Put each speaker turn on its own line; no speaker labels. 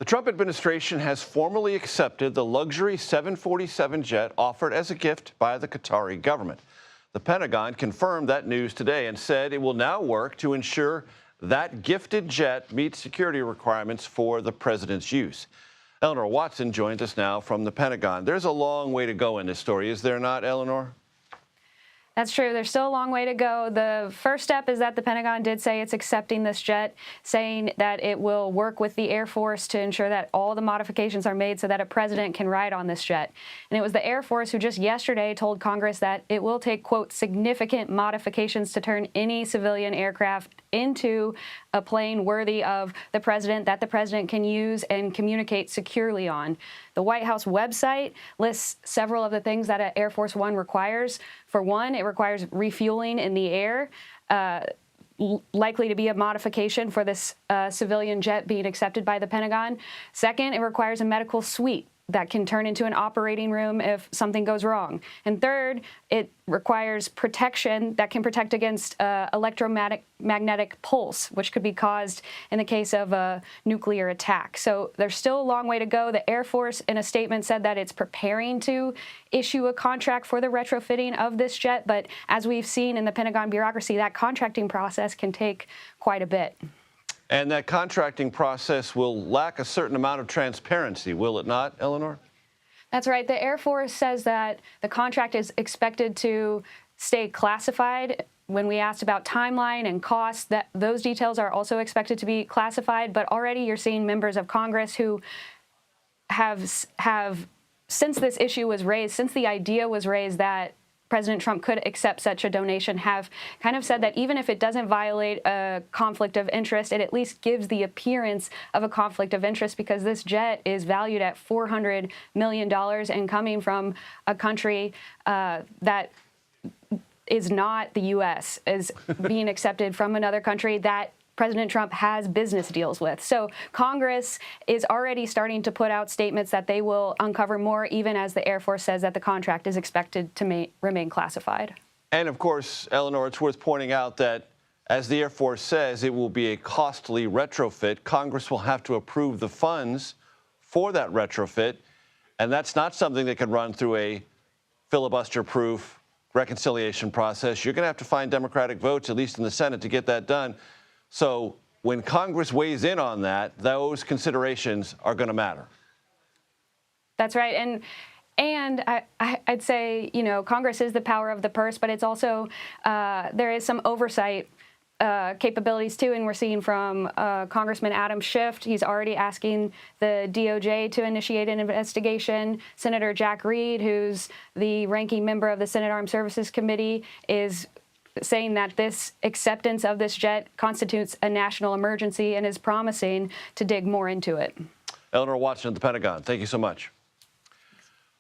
The Trump administration has formally accepted the luxury 747 jet offered as a gift by the Qatari government. The Pentagon confirmed that news today and said it will now work to ensure that gifted jet meets security requirements for the president's use. Eleanor Watson joins us now from the Pentagon. There's a long way to go in this story, is there not, Eleanor?
That's true. There's still a long way to go. The first step is that the Pentagon did say it's accepting this jet, saying that it will work with the Air Force to ensure that all the modifications are made so that a president can ride on this jet. And it was the Air Force who just yesterday told Congress that it will take, quote, significant modifications to turn any civilian aircraft into a plane worthy of the president that the president can use and communicate securely on. The White House website lists several of the things that an Air Force One requires. For one, it requires refueling in the air, likely to be a modification for this civilian jet being accepted by the Pentagon. Second, it requires a medical suite that can turn into an operating room if something goes wrong. And third, it requires protection that can protect against electromagnetic pulse, which could be caused in the case of a nuclear attack. So there's still a long way to go. The Air Force, in a statement, said that it's preparing to issue a contract for the retrofitting of this jet. But as we've seen in the Pentagon bureaucracy, that contracting process can take quite a bit.
And that contracting process will lack a certain amount of transparency, will it not, Eleanor?
That's right. The Air Force says that the contract is expected to stay classified. When we asked about timeline and costs, that those details are also expected to be classified. But already you're seeing members of Congress who have since this issue was raised, since the idea was raised that President Trump could accept such a donation, have kind of said that even if it doesn't violate a conflict of interest, it at least gives the appearance of a conflict of interest, because this jet is valued at $400 million and coming from a country that is not the U.S., is being accepted from another country that President Trump has business deals with. So Congress is already starting to put out statements that they will uncover more, even as the Air Force says that the contract is expected to remain classified.
And of course, Eleanor, it's worth pointing out that, as the Air Force says, it will be a costly retrofit. Congress will have to approve the funds for that retrofit, and that's not something that can run through a filibuster-proof reconciliation process. You're going to have to find Democratic votes, at least in the Senate, to get that done. So when Congress weighs in on that, those considerations are going to matter.
That's right. And I'd say, you know, Congress is the power of the purse, but it's also there is some oversight capabilities, too. And we're seeing from Congressman Adam Schiff. He's already asking the DOJ to initiate an investigation. Senator Jack Reed, who's the ranking member of the Senate Armed Services Committee, is saying that this acceptance of this jet constitutes a national emergency and is promising to dig more into it.
Eleanor Watson at the Pentagon, thank you so much.